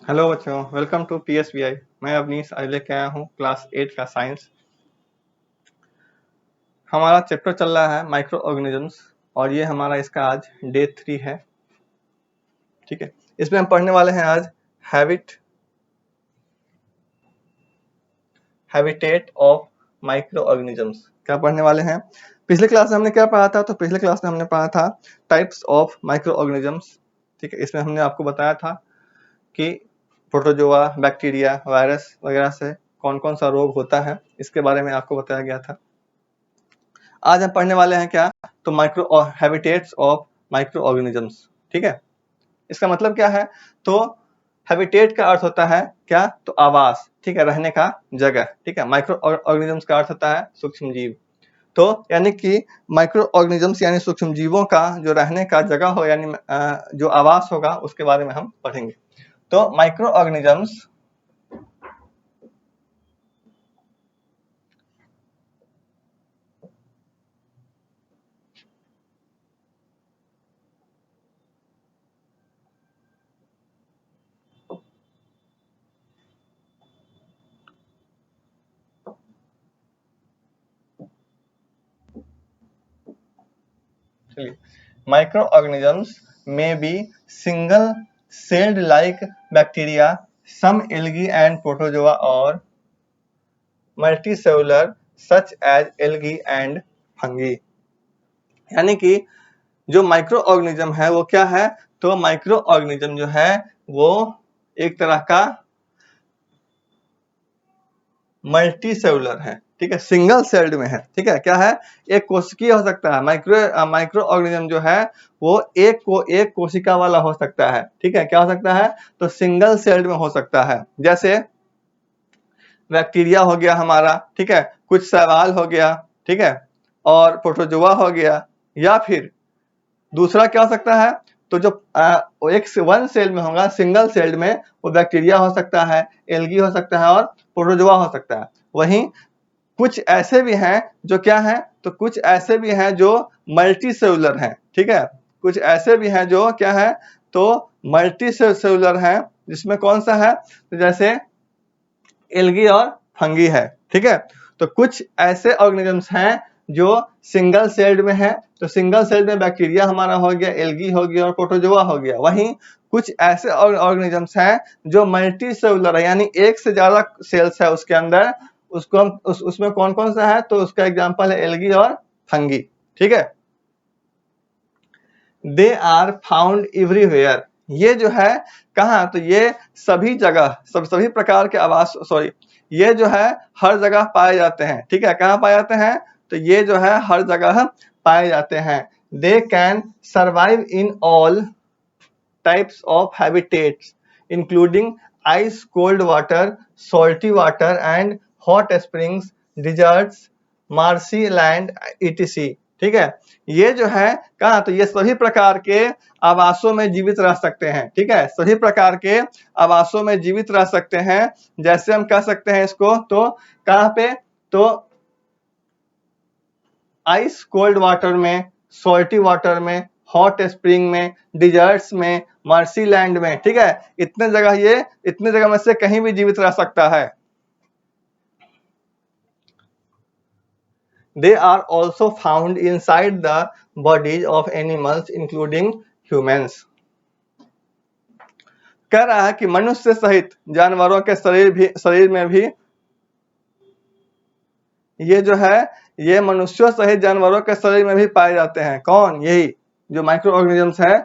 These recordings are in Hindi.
हेलो बच्चों, वेलकम टू PSBI। मैं अवनीश आज लेके आया हूँ क्लास 8 का साइंस। हमारा चैप्टर चल रहा है माइक्रो ऑर्गेनिजम्स और ये हमारा इसका आज डे 3 है। ठीक है, इसमें हम पढ़ने वाले हैं आज हैबिटेट ऑफ माइक्रो ऑर्गेनिजम्स। क्या पढ़ने वाले हैं? पिछले क्लास में हमने क्या पढ़ा था? तो पिछले क्लास में हमने पढ़ा था टाइप्स ऑफ माइक्रो ऑर्गेनिजम्स। ठीक है, इसमें हमने आपको बताया था कि प्रोटोजोआ, बैक्टीरिया, वायरस वगैरह से कौन कौन सा रोग होता है, इसके बारे में आपको बताया गया था। आज हम पढ़ने वाले हैं क्या? तो micro habitats of micro organisms. ठीक है, इसका मतलब क्या है? तो हैबिटेट का अर्थ होता है क्या? तो आवास। ठीक है, रहने का जगह। ठीक है, माइक्रो ऑर्गेनिजम्स का अर्थ होता है सूक्ष्म जीव। तो यानी कि माइक्रो ऑर्गेनिजम्स यानी सूक्ष्म जीवों का जो रहने का जगह हो, यानी जो आवास होगा, उसके बारे में हम पढ़ेंगे। तो micro organisms microorganisms may be single celled like bacteria, some algae and protozoa, or multicellular such as algae and fungi। यानी कि जो माइक्रो ऑर्गेनिज्म है वो क्या है? तो माइक्रो ऑर्गेनिज्म जो है वो एक तरह का मल्टी सेलुलर है। ठीक है, सिंगल सेल्ड में है। ठीक है, क्या है? एक कोशिकीय हो सकता है। माइक्रो ऑर्गेनिज्म जो है वो एक कोशिका वाला हो सकता है। ठीक है, क्या हो सकता है? तो सिंगल सेल्ड में हो सकता है। जैसे बैक्टीरिया हो गया हमारा, ठीक है, कुछ शैवाल हो गया, ठीक है, और प्रोटोजोआ हो गया, या फिर दूसरा क्या हो सकता है? तो जो वन सेल में होगा, सिंगल सेल्ड में, वो बैक्टीरिया हो सकता है, एल्गी हो सकता है और प्रोटोजोआ हो सकता है। वहीं कुछ ऐसे भी हैं जो क्या है? तो कुछ ऐसे भी हैं जो मल्टी सेलुलर हैं। ठीक है, कुछ ऐसे भी हैं जो क्या है? तो मल्टी सेलुलर हैं, जिसमें कौन सा है? तो जैसे एल्गी और फंगी है। ठीक है, तो कुछ ऐसे ऑर्गेनिजम्स हैं जो सिंगल सेल्ड में है। तो सिंगल सेल्ड में बैक्टीरिया हमारा हो गया, एल्गी हो गया और प्रोटोजोआ हो गया। वहीं कुछ ऐसे ऑर्गेनिजम्स हैं जो मल्टी सेलुलर है, यानी एक से ज्यादा सेल्स है उसके अंदर। उसको हम उसमें कौन कौन सा है? तो उसका एग्जांपल है एल्गी और फंगी। ठीक है, दे आर फाउंड एवरीवेयर। ये जो है कहाँ? तो ये सभी जगह, सभी प्रकार के आवास, सॉरी, ये जो है हर जगह पाए जाते हैं। ठीक है, कहाँ पाए जाते हैं? तो ये जो है हर जगह पाए जाते हैं। They can survive in all types of habitats including ice cold water, salty water and hot springs, deserts, marshy land, etc। ठीक है, ये जो है कहा? तो ये सभी प्रकार के आवासों में जीवित रह सकते हैं। ठीक है, सभी प्रकार के आवासों में जीवित रह सकते हैं। जैसे हम कह सकते हैं इसको, तो कहाँ पे? तो आइस कोल्ड वाटर में, सॉल्टी वाटर में, हॉट स्प्रिंग में, डिजर्ट्स में, मर्सी लैंड में। ठीक है, इतने जगह में से कहीं भी जीवित रह सकता है। They are also found inside the bodies of animals including humans। कह रहा है कि मनुष्य सहित जानवरों के शरीर में भी ये जो है, ये मनुष्यों सहित जानवरों के शरीर में भी पाए जाते हैं। कौन? यही जो माइक्रो ऑर्गेनिजम्स है,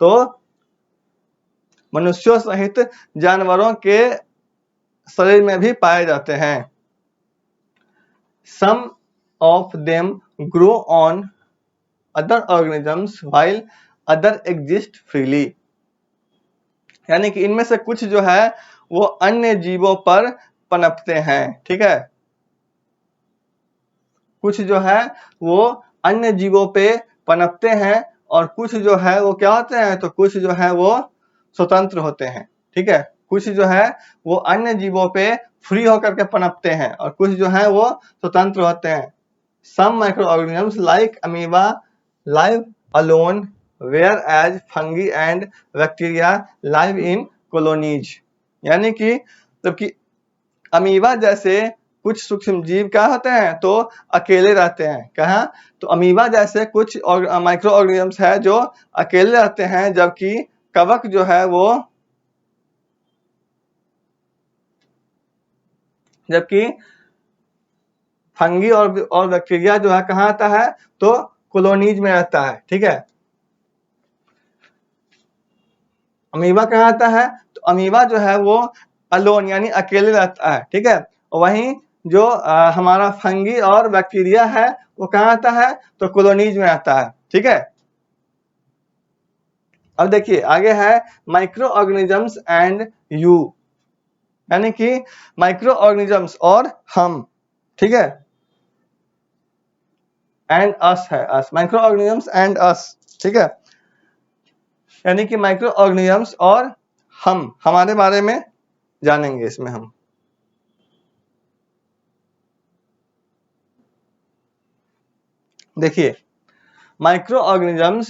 तो मनुष्यों सहित जानवरों के शरीर में भी पाए जाते हैं। Some of them grow on other organisms while other exist freely। यानी कि इनमें से कुछ जो है वो अन्य जीवों पर पनपते हैं। ठीक है, कुछ जो है वो अन्य जीवों पे पनपते हैं और कुछ जो है वो क्या होते हैं? तो कुछ जो है वो स्वतंत्र होते हैं। ठीक है, कुछ जो है वो अन्य जीवों पे फ्री होकर के पनपते हैं और कुछ जो है वो स्वतंत्र होते हैं। Some microorganisms like amoeba live alone, whereas fungi and bacteria live in colonies. यानी कि जबकि अमीबा जैसे कुछ सूक्ष्म जीव क्या होते हैं तो अकेले रहते हैं। कहाँ? तो अमीबा जैसे कुछ माइक्रो ऑर्गेनिजम्स है जो अकेले रहते हैं, जबकि कवक जो है वो जबकि फंगी और बैक्टीरिया जो है कहाँ आता है तो कॉलोनीज में रहता है। ठीक है, अमीबा कहाँ आता है तो अमीबा जो है वो अलोन यानी अकेले रहता है। ठीक है, वहीं जो हमारा फंगी और बैक्टीरिया है वो कहाँ आता है तो कॉलोनीज में आता है। ठीक है, अब देखिए आगे है माइक्रो ऑर्गेनिजम्स एंड यू, यानी कि माइक्रो ऑर्गेनिजम्स और हम। ठीक है, एंड अस है, अस माइक्रो ऑर्गेनिजम्स एंड अस। ठीक है, यानी कि माइक्रो ऑर्गेनिजम्स और हम, हमारे बारे में जानेंगे इसमें हम। देखिए microorganisms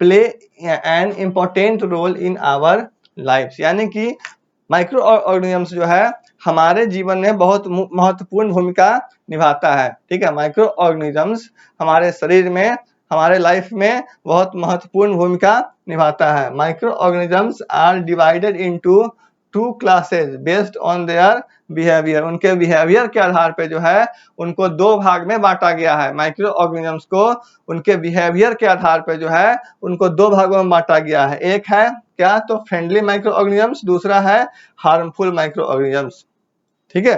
play an important role in our life, यानी कि माइक्रो ऑर्गेनिजम्स जो है हमारे जीवन में बहुत महत्वपूर्ण भूमिका निभाता है। ठीक है, माइक्रो ऑर्गेनिजम्स हमारे शरीर में, हमारे लाइफ में बहुत महत्वपूर्ण भूमिका निभाता है। Micro organisms are divided into 2 classes based on their behaviour, उनके बिहेवियर के आधार पे जो है उनको 2 भाग में बांटा गया है। माइक्रो ऑर्गेनिजम्स को उनके बिहेवियर के आधार पे जो है उनको 2 भागों में बांटा गया है। एक है क्या तो फ्रेंडली माइक्रो ऑर्गेनिजम्स, दूसरा है हार्मफुल माइक्रो ऑर्गेनिजम्स। ठीक है,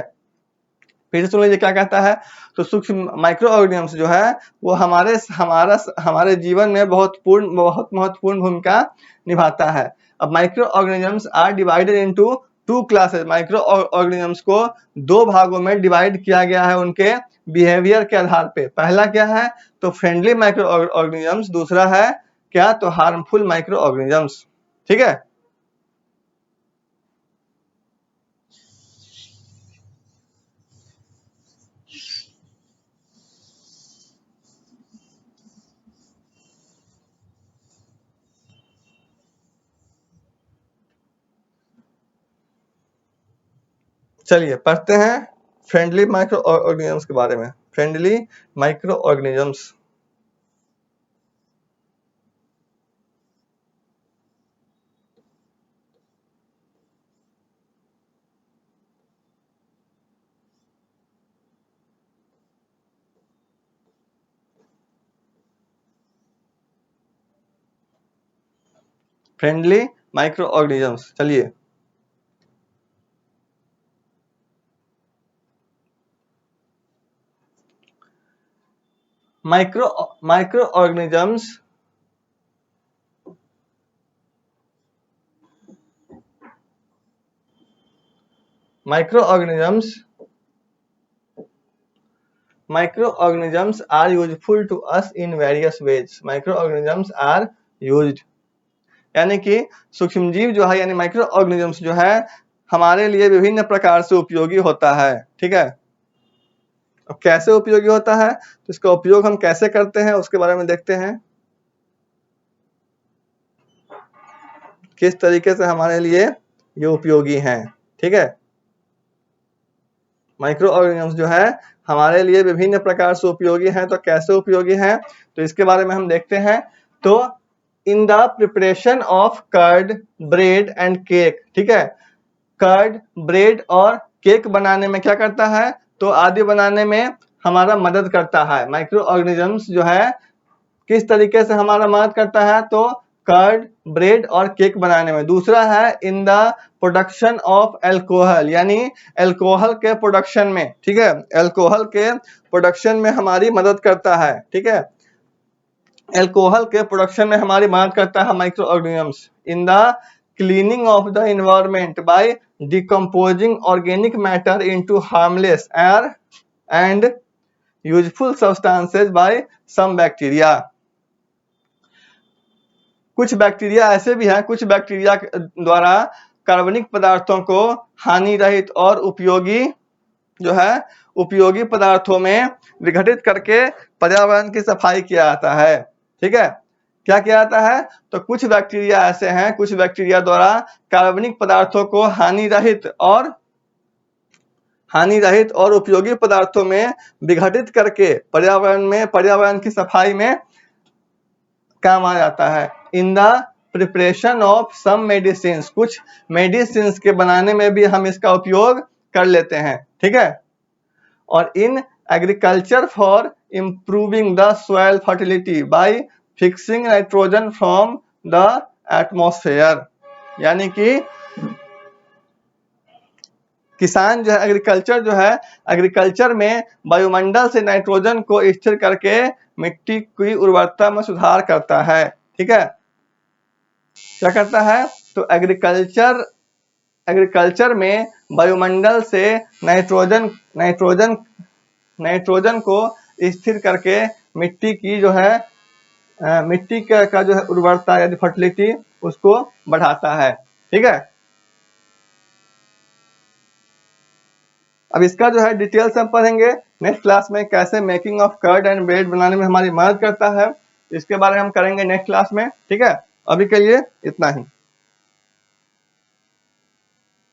फिर सुन लीजिए क्या कहता है तो सूक्ष्म माइक्रो ऑर्गेनिजम्स जो है वो हमारे जीवन में बहुत महत्वपूर्ण भूमिका निभाता है। अब micro organisms are divided into 2 classes, microorganisms को 2 भागों में डिवाइड किया गया है उनके बिहेवियर के आधार पे। पहला क्या है तो फ्रेंडली माइक्रो ऑर्गेनिजम्स, दूसरा है क्या तो हार्मफुल माइक्रो ऑर्गेनिजम्स। ठीक है, चलिए पढ़ते हैं फ्रेंडली माइक्रो ऑर्गेनिजम्स के बारे में। Friendly micro organisms, friendly micro organisms. चलिए micro organisms are useful to us in various ways। Micro organisms are used, यानी कि सूक्ष्म जीव जो है यानी माइक्रो ऑर्गेनिजम्स जो है हमारे लिए विभिन्न प्रकार से उपयोगी होता है। ठीक है, अब कैसे उपयोगी होता है तो इसका उपयोग हम कैसे करते हैं उसके बारे में देखते हैं, किस तरीके से हमारे लिए ये उपयोगी हैं। ठीक है, माइक्रो ऑर्गेनिजम्स जो है हमारे लिए विभिन्न प्रकार से उपयोगी हैं, तो कैसे उपयोगी हैं तो इसके बारे में हम देखते हैं। तो in the preparation of curd, bread and cake. ठीक है, कर्ड, ब्रेड और केक बनाने में क्या करता है तो आदि बनाने में हमारा मदद करता है। माइक्रो ऑर्गेनिजम्स जो है किस तरीके से हमारा मदद करता है तो कर्ड, ब्रेड और केक बनाने में। दूसरा है in the production of alcohol, यानी एल्कोहल के प्रोडक्शन में। ठीक है, एल्कोहल के प्रोडक्शन में हमारी मदद करता है। ठीक है, एल्कोहल के प्रोडक्शन में हमारी मदद करता है microorganisms. In the cleaning of the environment by decomposing organic matter into harmless air and useful substances by some bacteria. कुछ बैक्टीरिया ऐसे भी हैं, कुछ बैक्टीरिया द्वारा कार्बनिक पदार्थों को हानि रहित और उपयोगी जो है उपयोगी पदार्थों में विघटित करके पर्यावरण की सफाई किया जाता है। ठीक है, क्या किया जाता है? तो कुछ बैक्टीरिया ऐसे हैं, कुछ बैक्टीरिया द्वारा कार्बनिक पदार्थों को हानिरहित और उपयोगी पदार्थों में विघटित करके पर्यावरण की सफाई में काम आ जाता है। In the preparation of some medicine, कुछ मेडिसिन के बनाने में भी हम इसका उपयोग कर लेते हैं, ठीक है। और in agriculture for improving the soil fertility bye fixing nitrogen from the atmosphere, यानी कि किसान जो है, एग्रीकल्चर में वायुमंडल से नाइट्रोजन को स्थिर करके मिट्टी की उर्वरता में सुधार करता है, ठीक है। क्या करता है? तो एग्रीकल्चर में वायुमंडल से नाइट्रोजन को स्थिर करके मिट्टी की जो है मिट्टी का जो है उर्वरता यानी फर्टिलिटी उसको बढ़ाता है, ठीक है। अब इसका जो है डिटेल से हम पढ़ेंगे नेक्स्ट क्लास में, कैसे making of curd and bread बनाने में हमारी मदद करता है, इसके बारे में हम करेंगे नेक्स्ट क्लास में, ठीक है। अभी के लिए इतना ही।